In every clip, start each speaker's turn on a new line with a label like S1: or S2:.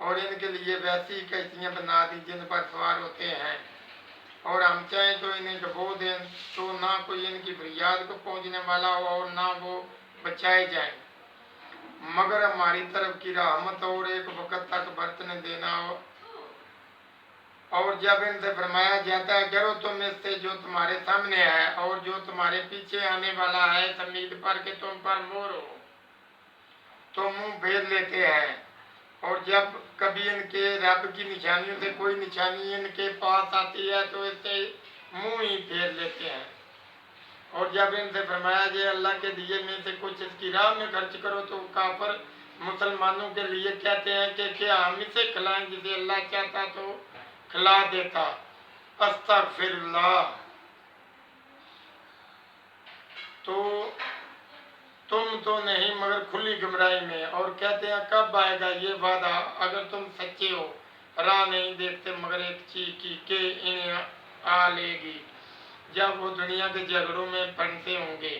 S1: اور ان کے لیے ویسی کشتیاں بنا دی جن پر سوار ہوتے ہیں، اور ہم چاہیں تو انہیں ڈبو دیں تو نہ کوئی ان کی فریاد کو پہنچنے والا ہو اور نہ وہ بچائے جائیں، مگر ہماری طرف کی رحمت اور ایک وقت تک برتنے دینا ہو۔ اور جب ان سے فرمایا جاتا ہے ڈرو تم اس سے جو تمہارے سامنے ہے اور جو تمہارے پیچھے آنے والا ہے، اس امید پر کہ تم پر مور ہو، تو منہ پھیر لیتے ہیں، اور جب کبھی ان کے رب کی نشانیوں سے کوئی نشانی ان کے پاس آتی ہے تو اس سے منہ ہی پھیر لیتے ہیں۔ اور جب ان سے فرمایا جائے اللہ کے دیے میں سے کچھ اس کی راہ میں خرچ کرو، تو کافر مسلمانوں کے لیے کہتے ہیں کہ کیا ہم اسے کھلائیں جسے اللہ چاہتا تو کھلا دیتا۔ استغفر اللہ۔ تو تم تو نہیں مگر کھلی گمراہی میں، اور کہتے ہیں کب آئے گا یہ وعدہ اگر تم سچے ہو، راہ نہیں دیکھتے مگر ایک چیز کی کہ انہیں آ لے گی، جب وہ دنیا کے جھگڑوں میں پھنسے ہوں گے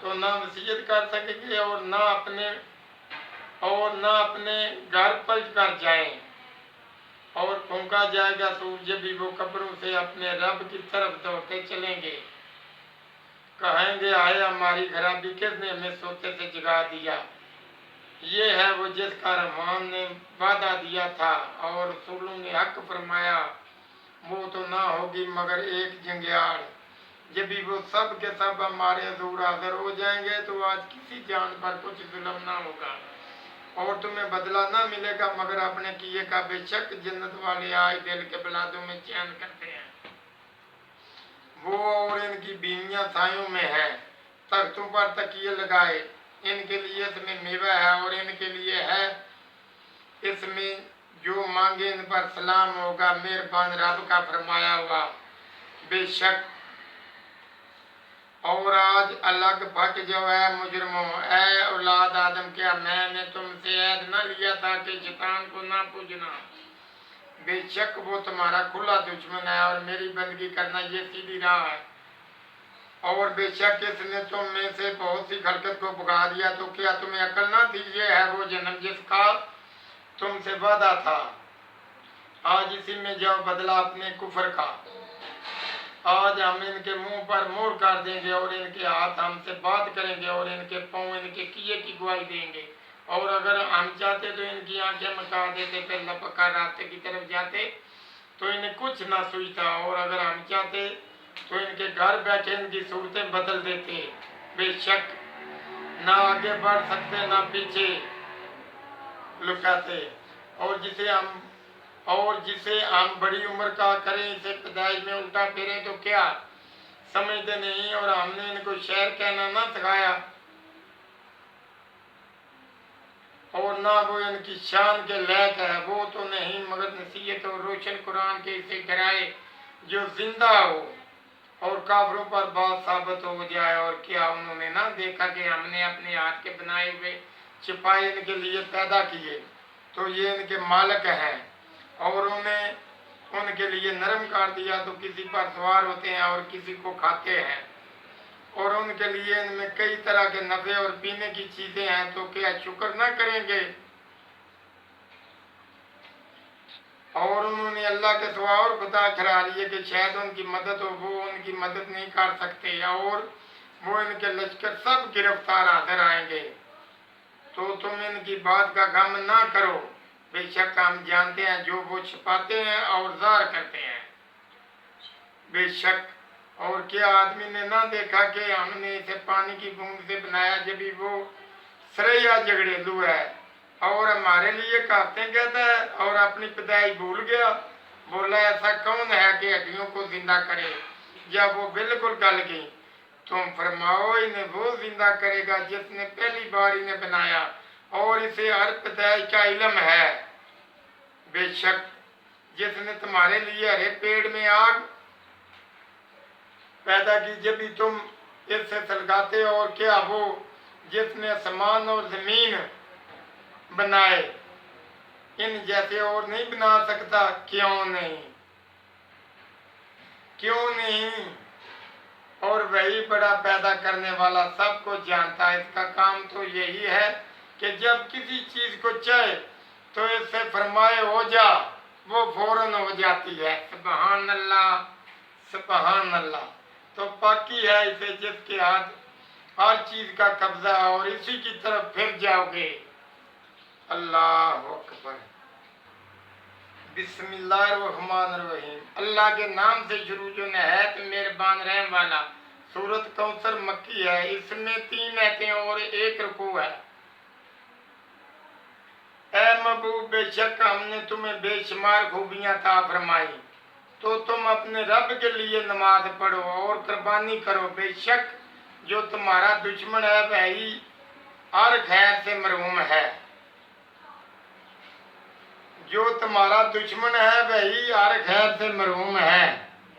S1: تو نہ وصیت کر سکیں گے اور نہ اپنے گھر پلٹ کر جائیں، اور پھونکا جائے گا سورج بھی وہ قبروں سے اپنے رب کی طرف دوڑتے چلیں گے، کہیں گے آئے ہماری خرابی کس نے ہمیں سوتے سے جگا دیا، یہ ہے وہ جس کا رحمان نے وعدہ دیا تھا اور رسولوں نے حق فرمایا، وہ تو نہ ہوگی مگر ایک جنگیاڑ، جب بھی وہ سب کے سب ہمارے حضور حاضر ہو جائیں گے تو آج کسی جان پر کچھ ظلم نہ ہوگا اور تمہیں بدلہ نہ ملے گا مگر اپنے کیے کا، بے شک جنت والے آج دل کے بلادوں میں چین کرتے ہیں، وہ اور ان کی بیویاں سایوں میں ہیں، تختوں پر تکیے لگائے، ان کے لیے اس میں میوہ ہے اور ان کے لیے ہے اس میں جو مانگے، ان پر سلام ہوگا، مہربان رب کا فرمایا ہوا، بے شک۔ اور آج الگ بھٹ جو ہے مجرموں، اے اولاد آدم، کیا میں نے تم سے عہد نہ لیا تھا کہ شیطان کو نہ پوجنا، بے شک وہ تمہارا کھلا دشمن ہے اور میری بندگی کرنا یہ سیدھی راہ ہے، اور بے شک اس نے تم میں سے بہت سی خلقت کو بھگا دیا، تو کیا تمہیں عقل نہ تھی؟ یہ ہے وہ جنم جس کا تم سے وعدہ تھا، آج اسی میں جاؤ بدلہ اپنے کفر کا، آج ہم ان کے منہ پر مور کر دیں گے اور ان کے ہاتھ ہم سے بات کریں گے اور ان کے پاؤں ان کے کیے کی گواہی دیں گے، اور اگر ہم چاہتے تو ان کی آنکھیں مٹا دیتے، پھر لپک کر راستے کی طرف جاتے تو انہیں کچھ نہ سوچتا، اور اگر ہم چاہتے تو ان کے گھر بیٹھے ان کی صورتیں بدل دیتے، بے شک نہ آگے بڑھ سکتے نہ پیچھے لکاتے، اور جسے ہم بڑی عمر کا کریں، اسے پیدائش میں الٹا پھیریں تو کیا سمجھتے نہیں، اور ہم نے ان کو شعر کہنا نہ سکھایا، اور نہ وہ ان کی شان کے لائق ہے، وہ تو نہیں مگر نصیحت اور روشن قرآن کے اسے ڈرائے جو زندہ ہو اور کافروں پر بات ثابت ہو جائے، اور کیا انہوں نے نہ دیکھا کہ ہم نے اپنے ہاتھ کے بنائے ہوئے سپاہی ان کے لیے پیدا کیے، تو یہ ان کے مالک ہیں، اور انہیں ان کے لیے نرم کر دیا تو کسی پر سوار ہوتے ہیں اور کسی کو کھاتے ہیں، اور ان کے لیے ان میں کئی طرح کے نفع اور پینے کی چیزیں ہیں، تو کیا شکر نہ کریں گے؟ اور انہوں نے اللہ کے سوا اور خدا ٹھہرا لیے کہ شاید ان کی مدد ہو، وہ ان کی مدد نہیں کر سکتے، اور وہ ان کے لشکر سب گرفتار حاضر آئیں گے، تو تم ان کی بات کا غم نہ کرو، بے شک ہم جانتے ہیں جو وہ چھپاتے ہیں اور ظاہر کرتے ہیں، بے شک۔ اور کیا آدمی نے نہ دیکھا کہ ہم نے اسے پانی کی بوند سے بنایا، جبھی وہ سریا جھگڑیلو ہے اور ہمارے لیے کہتے کہتا ہے اور اپنی پیدائش بھول گیا، بولا ایسا کون ہے کہ ہڈیوں کو زندہ کرے جب وہ بالکل گل گئی، تم فرماؤ انہیں وہ زندہ کرے گا جس نے پہلی بار انہیں بنایا اور اسے ہر پیدائش کا علم ہے، بے شک جس نے تمہارے لیے ہرے پیڑ میں آگ پیدا کی جبھی تم اس سے سلگاتے، اور کیا وہ جس نے آسمان اور زمین بنائے ان جیسے اور نہیں بنا سکتا؟ کیوں نہیں؟ اور وہی بڑا پیدا کرنے والا سب کو جانتا ہے، اس کا کام تو یہی ہے کہ جب کسی چیز کو چاہے تو اس سے فرمائے ہو جا، وہ فوراً ہو جاتی ہے۔ سبحان اللہ، سبحان اللہ۔ تو پاکی ہے اسے جس کے ہاتھ ہر چیز کا قبضہ، اور اسی کی طرف پھر جاؤ گے۔ اللہ اکبر۔ بسم اللہ الرحمن الرحیم۔ اللہ کے نام سے شروع جو نہایت مہربان رحم والا۔ سورۃ کوثر مکی ہے، اس میں 3 آیتیں اور 1 رکوع ہے۔ اے محبوب، بے شک ہم نے تمہیں بے شمار خوبیاں عطا فرمائی، تو تم اپنے رب کے لیے نماز پڑھو اور قربانی کرو۔ بے شک جو تمہارا دشمن ہے وہی ہر خیر سے محروم ہے۔ جو تمہارا دشمن ہے وہی ہر خیر سے محروم ہے۔